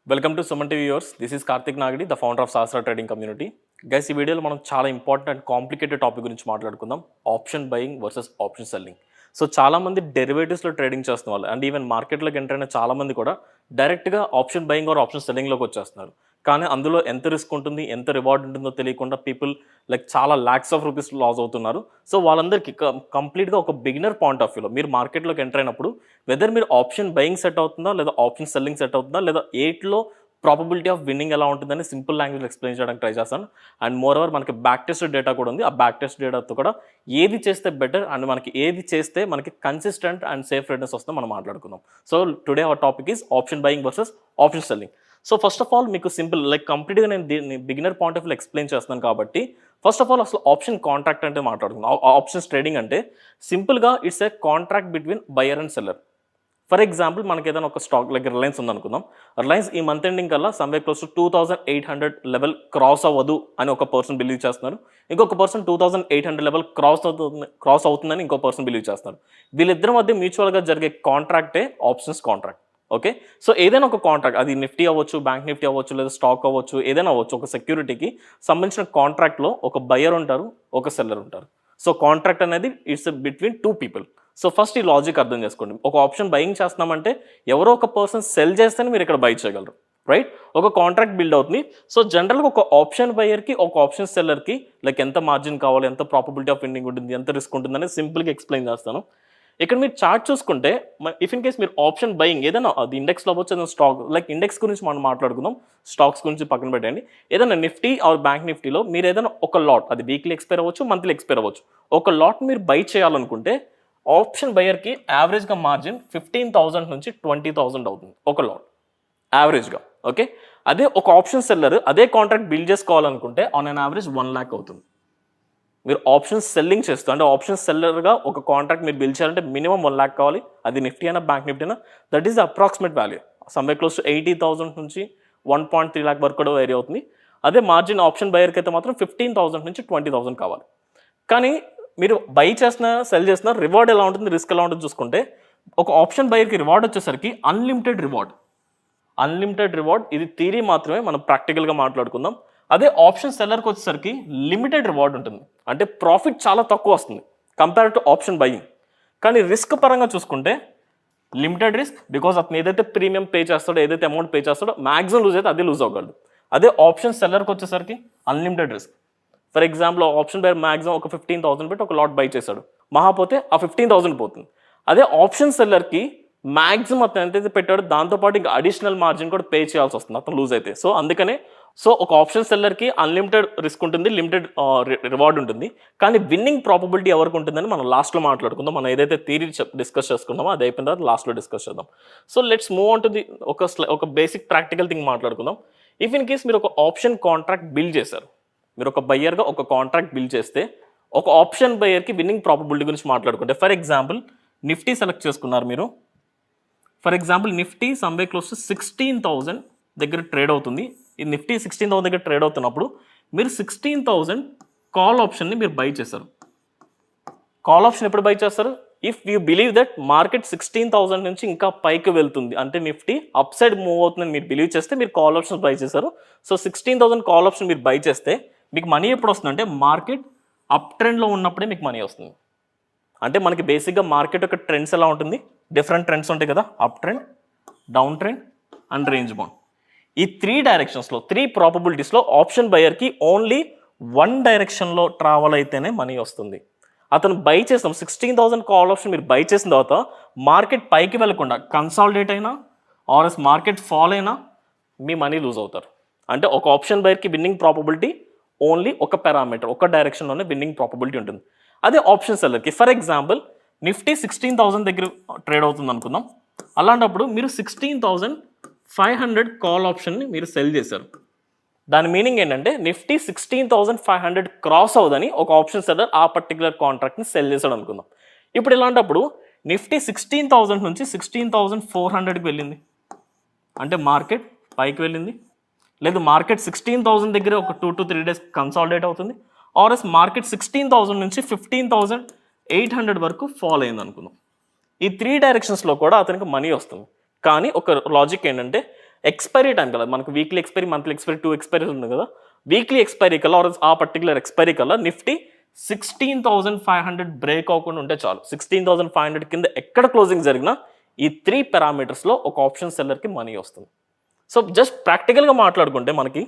Welcome to SumanTV viewers. This is Kartheek Nagidi, the founder of Sahasra Trading Community. Guys, ఈ వీడియోలో మనం చాలా important and complicated topic గురించి మాట్లాడుకుందాం. Option buying versus option selling. So చాలామంది డెరివేటివ్స్లో trading చేస్తున్న వాళ్ళు అండ్ ఈవెన్ మార్కెట్లోకి ఎంటర్ అయిన చాలామంది కూడా డైరెక్ట్గా ఆప్షన్ బయింగ్ ఆర్ ఆప్షన్ సెల్లింగ్లోకి వచ్చేస్తున్నారు. కానీ అందులో ఎంత రిస్క్ ఉంటుంది, ఎంత రివార్డ్ ఉంటుందో తెలియకుండా పీపుల్ లైక్ చాలా ల్యాక్స్ ఆఫ్ రూపీస్ లాస్ అవుతున్నారు. సో వాళ్ళందరికీ కంప్లీట్గా ఒక బిగినర్ పాయింట్ ఆఫ్ వ్యూలో మీరు మార్కెట్లోకి ఎంటర్ అయినప్పుడు వెదర్ మీరు ఆప్షన్ బయింగ్ సెట్ అవుతుందా లేదా ఆప్షన్ సెల్లింగ్ సెట్ అవుతుందా లేదా ఎయిట్లో ప్రాబిలిటీ ఆఫ్ విన్నింగ్ ఎలా ఉంటుందని సింపుల్ లాంగ్వేజ్ ఎక్స్ప్లెయిన్ చేయడానికి ట్రై చేస్తాను. అండ్ మోర్ ఓవర్ మనకి బ్యాక్ టెస్ట్ డేటా కూడా ఉంది. ఆ బ్యాక్ టెస్ట్ డేటాతో కూడా ఏది చేస్తే బెటర్ అండ్ మనకి ఏది చేస్తే మనకి కన్సిస్టెంట్ అండ్ సేఫ్ రిటర్న్స్ వస్తుందో మనం మాట్లాడుకుందాం. So today our topic is option buying versus option selling. So first of all మీకు సింపుల్ లైక్ కంప్లీట్గా నేను దీన్ని beginner point of view explain చేస్తున్నాను కాబట్టి ఫస్ట్ ఆఫ్ ఆల్ అసలు ఆప్షన్ కాంట్రాక్ట్ అంటే మాట్లాడుకుందాం. ఆప్షన్స్ ట్రేడింగ్ అంటే సింపుల్గా it's a contract between buyer and seller. For example మనకి ఏదైనా ఒక స్టాక్ లైక్ రిలయన్స్ ఉందనుకుందాం. రిలయన్స్ ఈ మంత్ ఎండింగ్ కల్లా someway close to 2800 level cross అవ్వదు అని ఒక పర్సన్ బిలీవ్ చేస్తున్నారు. ఇంకొక పర్సన్ 2800 లెవెల్ క్రాస్ అవుతుందని ఇంకో పర్సన్ బిలీవ్ చేస్తున్నారు. వీళ్ళిద్దరి మధ్య మ్యూచువల్గా జరిగే కాంట్రాక్టే ఆప్షన్స్ కాంట్రాక్ట్. ఓకే, సో ఏదైనా ఒక కాంట్రాక్ట్, అది నిఫ్టీ అవ్వచ్చు, బ్యాంక్ నిఫ్టీ అవ్వచ్చు, లేదా స్టాక్ అవ్వచ్చు, ఏదైనా అవ్వచ్చు, ఒక సెక్యూరిటీకి సంబంధించిన కాంట్రాక్ట్లో ఒక బయర్ ఉంటారు, ఒక సెల్లర్ ఉంటారు. సో కాంట్రాక్ట్ అనేది it's between two people. So first ఈ లాజిక్ అర్థం చేసుకోండి. ఒక ఆప్షన్ బయింగ్ చేస్తున్నామంటే ఎవరో ఒక పర్సన్ సెల్ చేస్తేనే మీరు ఇక్కడ బై చేయగలరు, రైట్? ఒక కాంట్రాక్ట్ బిల్డ్ అవుతుంది. సో జనరల్గా ఒక ఆప్షన్ బయర్కి ఒక ఆప్షన్ సెల్లర్కి లైక్ ఎంత మార్జిన్ కావాలి, ఎంత ప్రాబిలిటీ ఆఫ్ విన్నింగ్ ఉంటుంది, ఎంత రిస్క్ ఉంటుంది అనేది సింపుల్గా ఎక్స్ప్లెయిన్ చేస్తాను. ఇక్కడ మీరు చార్ట్ చూసుకుంటే ఇఫ్ ఇన్ కేస్ మీరు ఆప్షన్ బయింగ్ ఏదైనా అది ఇండెక్స్లో అవ్వచ్చు, ఏదైనా స్టాక్ లైక్ ఇండెక్స్ గురించి మనం మాట్లాడుకుందాం, స్టాక్స్ గురించి పక్కన పెట్టండి. ఏదైనా నిఫ్టీ ఆర్ బ్యాంక్ నిఫ్టీలో మీరు ఏదైనా ఒక లాట్, అది వీక్లీ ఎక్స్పైర్ అవ్వచ్చు, మంత్లీ ఎక్స్పైర్ అవ్వచ్చు, ఒక లాట్ మీరు బై చేయాలనుకుంటే ఆప్షన్ బయర్కి యావరేజ్గా మార్జిన్ 15,000 నుంచి 20,000 అవుతుంది ఒక లాట్ యావరేజ్గా. ఓకే, అదే ఒక ఆప్షన్ సెల్లర్ అదే కాంట్రాక్ట్ బిల్డ్ చేసుకోవాలనుకుంటే ఆన్ అన్ యావరేజ్ 1 lakh అవుతుంది. మీరు ఆప్షన్ సెల్లింగ్ చేస్తూ అంటే ఆప్షన్ సెల్లర్గా ఒక కాంట్రాక్ట్ మీరు బిల్డ్ చేయాలంటే మినిమం 1 lakh కావాలి. అది నిఫ్టీ అయినా బ్యాంక్ నిఫ్టీ అయినా that is the approximate value. Someway close to 80,000 నుంచి 1.3 lakh వరకు కూడా వేరీ అవుతుంది. అదే మార్జిన్ ఆప్షన్ బయర్కి అయితే మాత్రం 15,000 నుంచి 20,000 కావాలి. కానీ మీరు బై చేస్తున్నా సెల్ చేస్తున్నా రివార్డ్ ఎలా ఉంటుంది, రిస్క్ ఎలా ఉంటుంది చూసుకుంటే ఒక ఆప్షన్ బయర్కి రివార్డ్ వచ్చేసరికి అన్లిమిటెడ్ రివార్డ్. ఇది థియరీ మాత్రమే, మనం ప్రాక్టికల్గా మాట్లాడుకుందాం. అదే ఆప్షన్ సెల్లర్కి వచ్చేసరికి లిమిటెడ్ రివార్డ్ ఉంటుంది, అంటే ప్రాఫిట్ చాలా తక్కువ వస్తుంది కంపేర్ టు ఆప్షన్ బయింగ్. కానీ రిస్క్ పరంగా చూసుకుంటే లిమిటెడ్ రిస్క్, బికాజ్ అతను ఏదైతే ప్రీమియం పే చేస్తాడో, ఏదైతే అమౌంట్ పే చేస్తాడో మ్యాక్సిమం లూజ్ అయితే అదే లూజ్ అవ్వగలడు. అదే ఆప్షన్ సెల్లర్కి వచ్చేసరికి unlimited risk. For example option buyer maximum ఒక 15,000 పెట్టి ఒక లాట్ బై చేశాడు, మహాపోతే ఆ 15,000 పోతుంది. అదే ఆప్షన్ సెల్లర్కి మ్యాక్సిమం అతను ఎంతైతే పెట్టాడో దాంతోపాటు ఇంకా అడిషనల్ మార్జిన్ కూడా పే చేయాల్సి వస్తుంది అతను లూజ్ అయితే. సో అందుకనే ఒక ఆప్షన్ సెల్లర్కి అన్లిమిటెడ్ రిస్క్ ఉంటుంది, లిమిటెడ్ రివార్డ్ ఉంటుంది. కానీ విన్నింగ్ ప్రాబిలిటీ ఎవరికి ఉంటుందని మనం లాస్ట్లో మాట్లాడుకుందాం. మనం ఏదైతే థియరీ డిస్కస్ చేసుకున్నామో అది అయిపోయిన తర్వాత లాస్ట్లో డిస్కస్ చేద్దాం. So let's move on to the ఒక బేసిక్ ప్రాక్టికల్ థింగ్ మాట్లాడుకుందాం. ఇఫ్ ఇన్ కేస్ మీరు ఒక ఆప్షన్ కాంట్రాక్ట్ బిల్డ్ చేశారు, మీరు ఒక బయ్యర్గా ఒక కాంట్రాక్ట్ బిల్డ్ చేస్తే ఒక ఆప్షన్ బయ్యర్కి విన్నింగ్ ప్రాబిలిటీ గురించి మాట్లాడుకుంటే ఫర్ ఎగ్జాంపుల్ నిఫ్టీ సెలెక్ట్ చేసుకున్నారు మీరు. For example Nifty someway close to 16,000 దగ్గర ట్రేడ్ అవుతుంది. ఈ నిఫ్టీ 16,000 దగ్గర ట్రేడ్ అవుతున్నప్పుడు మీరు 16,000 కాల్ ఆప్షన్ని మీరు బై చేశారు. కాల్ ఆప్షన్ ఎప్పుడు బై చేస్తారు? If you believe that market 16,000 నుంచి ఇంకా పైకి వెళ్తుంది, అంటే నిఫ్టీ అప్ సైడ్ మూవ్ అవుతుందని మీరు బిలీవ్ చేస్తే మీరు కాల్ ఆప్షన్ బై చేశారు. సో 16,000 కాల్ ఆప్షన్ మీరు బై చేస్తే మీకు మనీ ఎప్పుడు వస్తుంది అంటే మార్కెట్ అప్ ట్రెండ్లో ఉన్నప్పుడే మీకు మనీ వస్తుంది. అంటే మనకి బేసిక్గా మార్కెట్ యొక్క ట్రెండ్స్ ఎలా ఉంటుంది, డిఫరెంట్ ట్రెండ్స్ ఉంటాయి కదా, up trend, down trend and range bound. ఈ 3 డైరెక్షన్స్లో 3 ప్రాబబిలిటీస్లో ఆప్షన్ బయర్కి ఓన్లీ 1 డైరెక్షన్లో ట్రావెల్ అయితేనే మనీ వస్తుంది. అతను బై చేస్తాం 16,000 కాల్ ఆప్షన్ మీరు బై చేసిన తర్వాత మార్కెట్ పైకి వెళ్లకుండా కన్సాలిడేట్ అయినా ఆర్ఎస్ మార్కెట్ ఫాల్ అయినా మీ మనీ లూజ్ అవుతారు. అంటే ఒక ఆప్షన్ బయర్కి విన్నింగ్ ప్రాబబిలిటీ ఓన్లీ ఒక పారామీటర్, ఒక డైరెక్షన్లోనే విన్నింగ్ ప్రాబబిలిటీ ఉంటుంది. అదే ఆప్షన్ సెల్లర్కి ఫర్ ఎగ్జాంపుల్ నిఫ్టీ 16,000 దగ్గర ట్రేడ్ అవుతుంది అనుకుందాం. అలాంటప్పుడు మీరు 16,500 కాల్ ఆప్షన్ని మీరు సెల్ చేశారు. దాని మీనింగ్ ఏంటంటే నిఫ్టీ 16,500 క్రాస్ అవుదని ఒక ఆప్షన్ సెల్లర్ ఆ పర్టికులర్ కాంట్రాక్ట్ని సెల్ చేశాడు అనుకుందాం. ఇప్పుడు ఇలాంటప్పుడు నిఫ్టీ 16,000 నుంచి 16,400కి వెళ్ళింది, అంటే మార్కెట్ పైకి వెళ్ళింది. లేదు మార్కెట్ 16,000 దగ్గర ఒక 2 to 3 days కన్సాలిడేట్ అవుతుంది. ఆర్ఎస్ మార్కెట్ 16,000 నుంచి 15,800 వరకు ఫాల్ అయింది అనుకుందాం. ఈ 3 డైరెక్షన్స్లో కూడా అతనికి మనీ వస్తుంది. కానీ ఒక లాజిక్ ఏంటంటే ఎక్స్పైరీ టైం కల్లా మనకు weekly expiry, monthly expiry, 2 expiries ఉంది కదా, వీక్లీ ఎక్స్పైరీ కల్లా ఆ పర్టికులర్ ఎక్స్పైరీ కల్లా నిఫ్టీ 16,500 బ్రేక్ అవ్వకుండా ఉంటే చాలు. 16,500 కింద ఎక్కడ క్లోజింగ్ జరిగినా ఈ 3 పారామీటర్స్లో ఒక ఆప్షన్ సెల్లర్కి మనీ వస్తుంది. సో జస్ట్ ప్రాక్టికల్గా మాట్లాడుకుంటే మనకి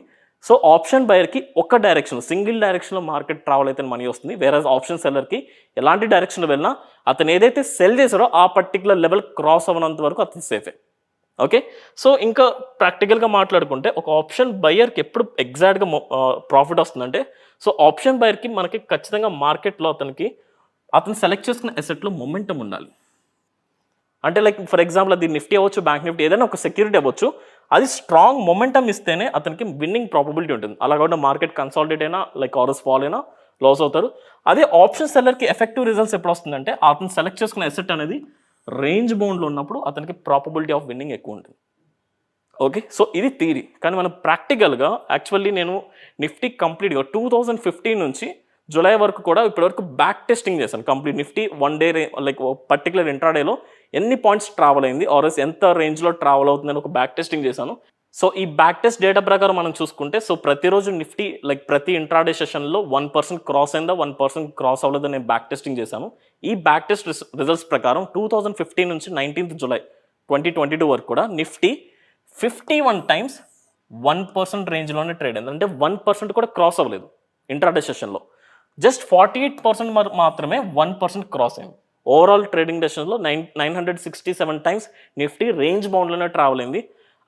సో ఆప్షన్ బయర్కి ఒక డైరెక్షన్, సింగిల్ డైరెక్షన్లో మార్కెట్ ట్రావెల్ అయితే మనీ వస్తుంది. వేరే ఆప్షన్ సెల్లర్కి ఎలాంటి డైరెక్షన్లో వెళ్ళినా అతను ఏదైతే సెల్ చేశారో ఆ పర్టికులర్ లెవెల్ క్రాస్ అవ్వనంత వరకు అతను సేఫే. ఓకే, సో ఇంకా ప్రాక్టికల్గా మాట్లాడుకుంటే ఒక ఆప్షన్ బయర్కి ఎప్పుడు ఎగ్జాక్ట్గా ప్రాఫిట్ వస్తుందంటే, సో ఆప్షన్ బయర్కి మనకి ఖచ్చితంగా మార్కెట్లో అతను సెలెక్ట్ చేసుకున్న అసెట్లో మొమెంటం ఉండాలి. అంటే లైక్ ఫర్ ఎగ్జాంపుల్ అది నిఫ్టీ అవ్వచ్చు, బ్యాంక్ నిఫ్టీ, ఏదైనా ఒక సెక్యూరిటీ అవ్వచ్చు, అది స్ట్రాంగ్ మొమెంటం ఇస్తేనే అతనికి విన్నింగ్ ప్రాబబిలిటీ ఉంటుంది. అలా కాకుండా మార్కెట్ కన్సాలిడేట్ అయినా లైక్ ఆర్ఎస్ ఫాల్ అయినా లాస్ అవుతారు. అదే ఆప్షన్ సెల్లర్కి ఎఫెక్టివ్ రిజల్ట్స్ ఎప్పుడు వస్తుందంటే అతను సెలెక్ట్ చేసుకున్న అసెట్ అనేది రేంజ్ బౌండ్లో ఉన్నప్పుడు అతనికి ప్రాబబిలిటీ ఆఫ్ విన్నింగ్ ఎక్కువ ఉంటుంది. ఓకే, సో ఇది థియరీ. కానీ మనం ప్రాక్టికల్గా యాక్చువల్లీ నేను నిఫ్టీ కంప్లీట్గా 2015 నుంచి జూలై వరకు కూడా ఇప్పటివరకు బ్యాక్ టెస్టింగ్ చేశాను. Complete Nifty 1 day like particular ఇంట్రాడేలో ఎన్ని పాయింట్స్ ట్రావెల్ అయింది, ఆర్ఎస్ ఎంత రేంజ్లో ట్రావెల్ అవుతుందని ఒక బ్యాక్ టెస్టింగ్ చేశాను. సో ఈ బ్యాక్ టెస్ట్ డేటా ప్రకారం మనం చూసుకుంటే సో ప్రతిరోజు నిఫ్టీ లైక్ ప్రతి ఇంట్రాడే సెషన్లో 1% క్రాస్ అయిందా, 1% క్రాస్ అవ్వలేదా నేను బ్యాక్ టెస్టింగ్ చేశాను. ఈ బ్యాక్ టెస్ట్ రిజల్ట్స్ ప్రకారం 2015 నుంచి 19th జూలై 2022 వరకు కూడా నిఫ్టీ 51 టైమ్స్ 1% రేంజ్లోనే ట్రేడ్ అయింది. అంటే 1% కూడా క్రాస్ అవ్వలేదు ఇంట్రాడే సెషన్లో. జస్ట్ 48% మాత్రమే 1% క్రాస్ అయింది. ఓవరాల్ ట్రేడింగ్ సెషన్లో 967 టైమ్స్ నిఫ్టీ రేంజ్ బౌండ్లోనే ట్రావెల్ అయింది.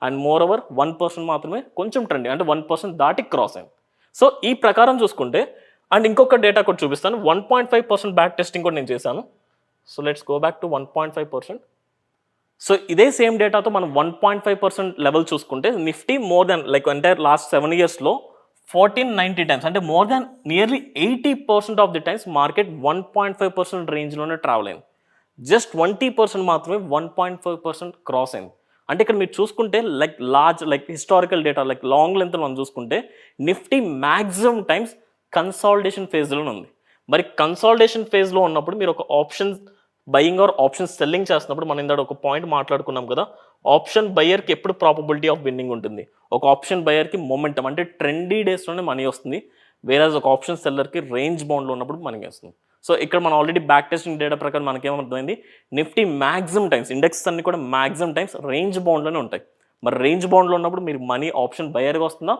అండ్ మోర్ ఓవర్ 1% మాత్రమే కొంచెం ట్రెండింగ్, అంటే 1% దాటి క్రాస్ అయింది. సో ఈ ప్రకారం చూసుకుంటే అండ్ ఇంకొక డేటా కూడా చూపిస్తాను. 1.5% బ్యాక్ టెస్టింగ్ కూడా నేను చేశాను. So let's go back to 1.5%. So ఇదే సేమ్ డేటాతో మనం 1.5% లెవెల్ చూసుకుంటే Nifty more than like entire last 7 yearsలో 1490 టైమ్స్, అంటే more than nearly 80% of the times market 1.5% రేంజ్లోనే ట్రావెల్ అయింది. జస్ట్ 20% మాత్రమే 1.5% క్రాస్ అయింది. అంటే ఇక్కడ మీరు చూసుకుంటే like large like historical data like long length మనం చూసుకుంటే నిఫ్టీ మ్యాక్సిమం టైమ్స్ కన్సాలిడేషన్ ఫేజ్లోనే ఉంది. మరి కన్సాలిడేషన్ ఫేజ్లో ఉన్నప్పుడు మీరు ఒక option buying are option selling చేస్తున్నప్పుడు మనం ఇందాక ఒక పాయింట్ మాట్లాడుకున్నాం కదా, ఆప్షన్ బయర్కి ఎప్పుడు ప్రాబబిలిటీ ఆఫ్ విన్నింగ్ ఉంటుంది. ఒక ఆప్షన్ బయర్కి మొమెంటం అంటే ట్రెండీ డేస్లోనే మనీ వస్తుంది, వేరేజ్ ఒక ఆప్షన్ సెల్లర్కి రేంజ్ బౌండ్లో ఉన్నప్పుడు మనీ వస్తుంది. సో ఇక్కడ మనం ఆల్రెడీ బ్యాక్ టెస్టింగ్ డేటా ప్రకారం మనకేమర్థమైంది, నిఫ్టీ మ్యాక్సిమం టైమ్స్ ఇండెక్స్ అన్ని కూడా మ్యాక్సిమం టైమ్స్ రేంజ్ బౌండ్లోనే ఉంటాయి. మరి రేంజ్ బౌండ్లో ఉన్నప్పుడు మీరు మనీ ఆప్షన్ బయర్గా వస్తుందా,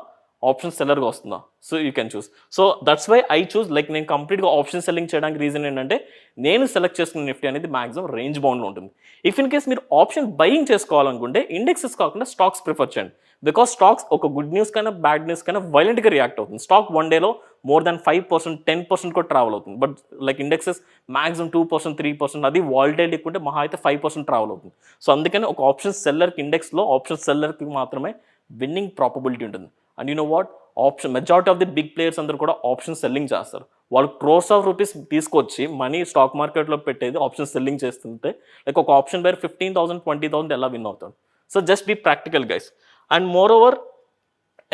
ఆప్షన్ సెల్లర్గా వస్తుందా? So you can choose. So that's why I choose like నేను కంప్లీట్గా ఆప్షన్ సెల్లింగ్ చేయడానికి రీజన్ ఏంటంటే నేను సెలెక్ట్ చేసుకున్న నిఫ్టీ అనేది మాక్సిమం రేంజ్ బౌండ్లో ఉంటుంది. ఇఫ్ ఇన్ కేస్ మీరు ఆప్షన్ బయింగ్ చేసుకోవాలనుకుంటే ఇండెక్సెస్ కాకుండా స్టాక్స్ ప్రిఫర్ చేయండి. బికాస్ స్టాక్స్ ఒక గుడ్ న్యూస్ కైనా బ్యాడ్ న్యూస్ కైనా వైలెంట్గా రియాక్ట్ అవుతుంది. స్టాక్ 1 డేలో మోర్ దాన్ 5%, 10% కూడా ట్రావెల్ అవుతుంది. బట్ లైక్ ఇండెక్సెస్ మాక్సిమం 2%, 3%, అది వాలిటైలిటీ ఎక్కుంటే మహా అయితే 5% ట్రావెల్ అవుతుంది. సో అందుకని ఒక ఆప్షన్ సెల్లర్కి ఇండెక్స్లో ఆప్షన్ సెల్లర్కి మాత్రమే విన్నింగ్ ప్రాబబిలిటీ ఉంటుంది. And you know what, option majority of the big players అందరూ కూడా ఆప్షన్ సెల్లింగ్ చేస్తారు. వాళ్ళు క్రోర్స్ ఆఫ్ రూపీస్ తీసుకొచ్చి మనీ స్టాక్ మార్కెట్లో పెట్టేది ఆప్షన్ సెల్లింగ్ చేస్తుంటే లైక్ ఒక ఆప్షన్ బయర్ 15,000, 20,000 ఎలా విన్ అవుతాడు? So just be practical guys. And moreover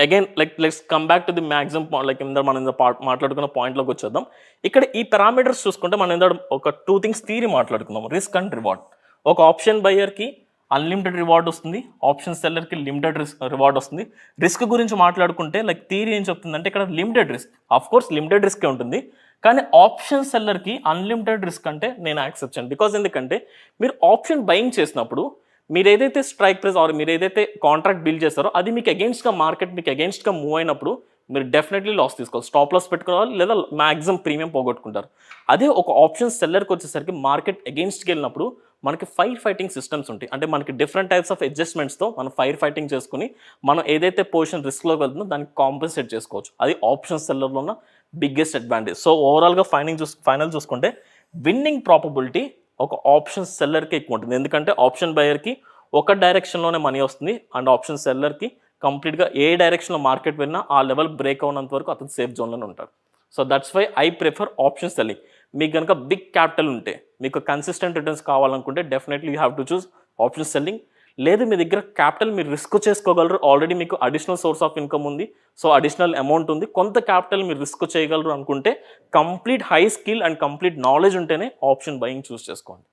again like let's come back to the maximum like మనం మాట్లాడుకున్న పాయింట్లోకి వచ్చేద్దాం. ఇక్కడ ఈ పారామీటర్స్ చూసుకుంటే మనం ఒక 2 థింగ్స్ థియరీ మాట్లాడుకుందాం, రిస్క్ అండ్ రివార్డ్. ఒక ఆప్షన్ బయర్కి అన్లిమిటెడ్ రివార్డ్ వస్తుంది, ఆప్షన్ సెల్లర్కి లిమిటెడ్ రివార్డ్ వస్తుంది. రిస్క్ గురించి మాట్లాడుకుంటే లైక్ థియరీ ఏం చెప్తుందంటే ఇక్కడ limited risk, of course limited రిస్కే ఉంటుంది, కానీ ఆప్షన్ సెల్లర్కి అన్లిమిటెడ్ రిస్క్ అంటే నేను యాక్సెప్ట్ చేయను. బికాజ్ ఎందుకంటే మీరు ఆప్షన్ బయింగ్ చేసినప్పుడు మీరు ఏదైతే స్ట్రైక్ ప్రైస్ ఆర్ మీరు ఏదైతే కాంట్రాక్ట్ బిల్ చేస్తారో అది మీకు అగేన్స్ట్గా మార్కెట్ మీకు అగేన్స్ట్గా మూవ్ అయినప్పుడు మీరు డెఫినెట్లీ లాస్ తీసుకోవాలి, స్టాప్ లాస్ పెట్టుకోవాలి లేదా మ్యాక్సిమం ప్రీమియం పోగొట్టుకుంటారు. అదే ఒక ఆప్షన్ సెల్లర్కి వచ్చేసరికి మార్కెట్ అగేన్స్ట్కి వెళ్ళినప్పుడు మనకి ఫైర్ ఫైటింగ్ సిస్టమ్స్ ఉంటాయి. అంటే మనకి డిఫరెంట్ టైప్స్ ఆఫ్ అడ్జస్ట్మెంట్స్తో మనం ఫైర్ ఫైటింగ్ చేసుకుని మనం ఏదైతే పొజిషన్ రిస్క్లోకి వెళ్తుందో దానికి కాంపెన్సేట్ చేసుకోవచ్చు. అది ఆప్షన్ సెల్లర్లో ఉన్న బిగ్గెస్ట్ అడ్వాంటేజ్. సో ఓవరాల్గా ఫైనల్ చూసుకుంటే విన్నింగ్ ప్రాబబిలిటీ ఒక ఆప్షన్ సెల్లర్కి ఎక్కువ ఉంటుంది. ఎందుకంటే ఆప్షన్ బయర్కి ఒక డైరెక్షన్లోనే మనీ వస్తుంది అండ్ ఆప్షన్ సెల్లర్కి కంప్లీట్గా ఏ డైరెక్షన్లో మార్కెట్ వెళ్ళినా ఆ లెవెల్ బ్రేక్ అవునంత వరకు అతను సేఫ్ జోన్లోనే ఉంటాడు. So that's why I prefer option selling. మీకు కనుక బిగ్ క్యాపిటల్ ఉంటే మీకు కన్సిస్టెంట్ రిటర్న్స్ కావాలనుకుంటే definitely you have to choose option selling. లేదు మీ దగ్గర క్యాపిటల్ మీరు రిస్క్ చేసుకోగలరు, ఆల్రెడీ మీకు అడిషనల్ సోర్స్ ఆఫ్ ఇన్కమ్ ఉంది, సో అడిషనల్ అమౌంట్ ఉంది, కొంత క్యాపిటల్ మీరు రిస్క్ చేయగలరు అనుకుంటే complete high skill and complete knowledge ఉంటేనే ఆప్షన్ బయింగ్ చూస్ చేసుకోండి.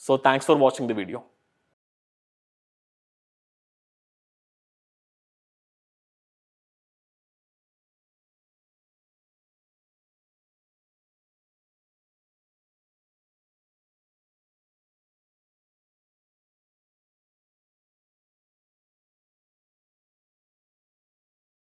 So thanks for watching the video.